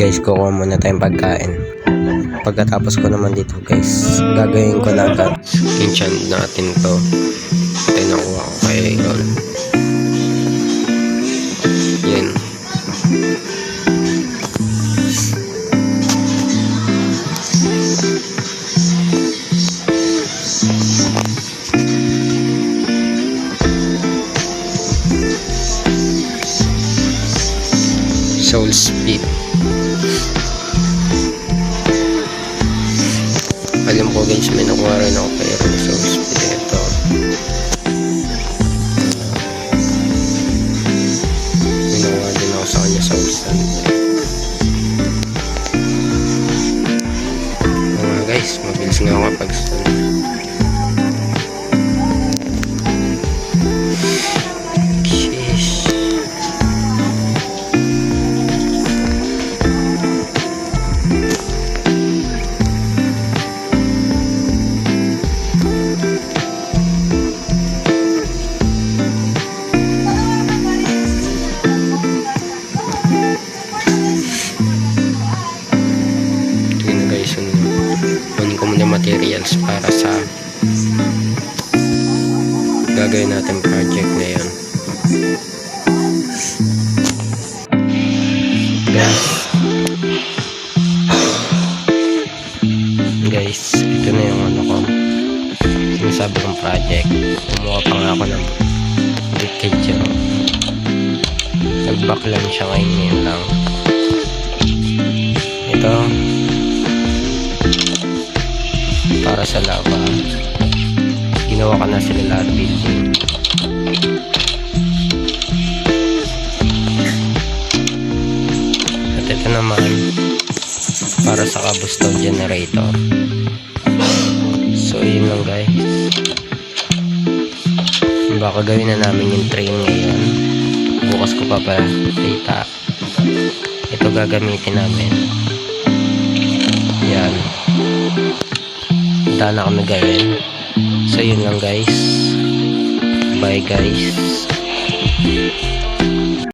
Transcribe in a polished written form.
guys, kukuha muna tayong pagkain. Pagkatapos ko naman dito guys, gagawin ko na agad. Enchant natin to. Ito yung nakuha ko kay Aaron. Yan. Soul Speed. Alam ko guys, may nakuha rin ako kay Aaron Soul Speed. Ito. May nakuha din ako sa kanya Soul Stand. Mga guys, mabilis nga ako kapag-stand. Kunin ko muna materials para sa gagawin natin project na yun. Guys, ito na yung ano ko, sinasabi kong project. Kumuha pa nga ako ng briquette. Nag-back lang siya ngayon lang. Ito para sa lava, ginawa ka na sila lahat building. At ito naman para sa kabuston generator. So yun lang guys, baka gawin na namin yung train ngayon. Bukas ko pa data. Ito gagamitin namin. Yan, daan na kami gawin. So yun lang guys, bye guys.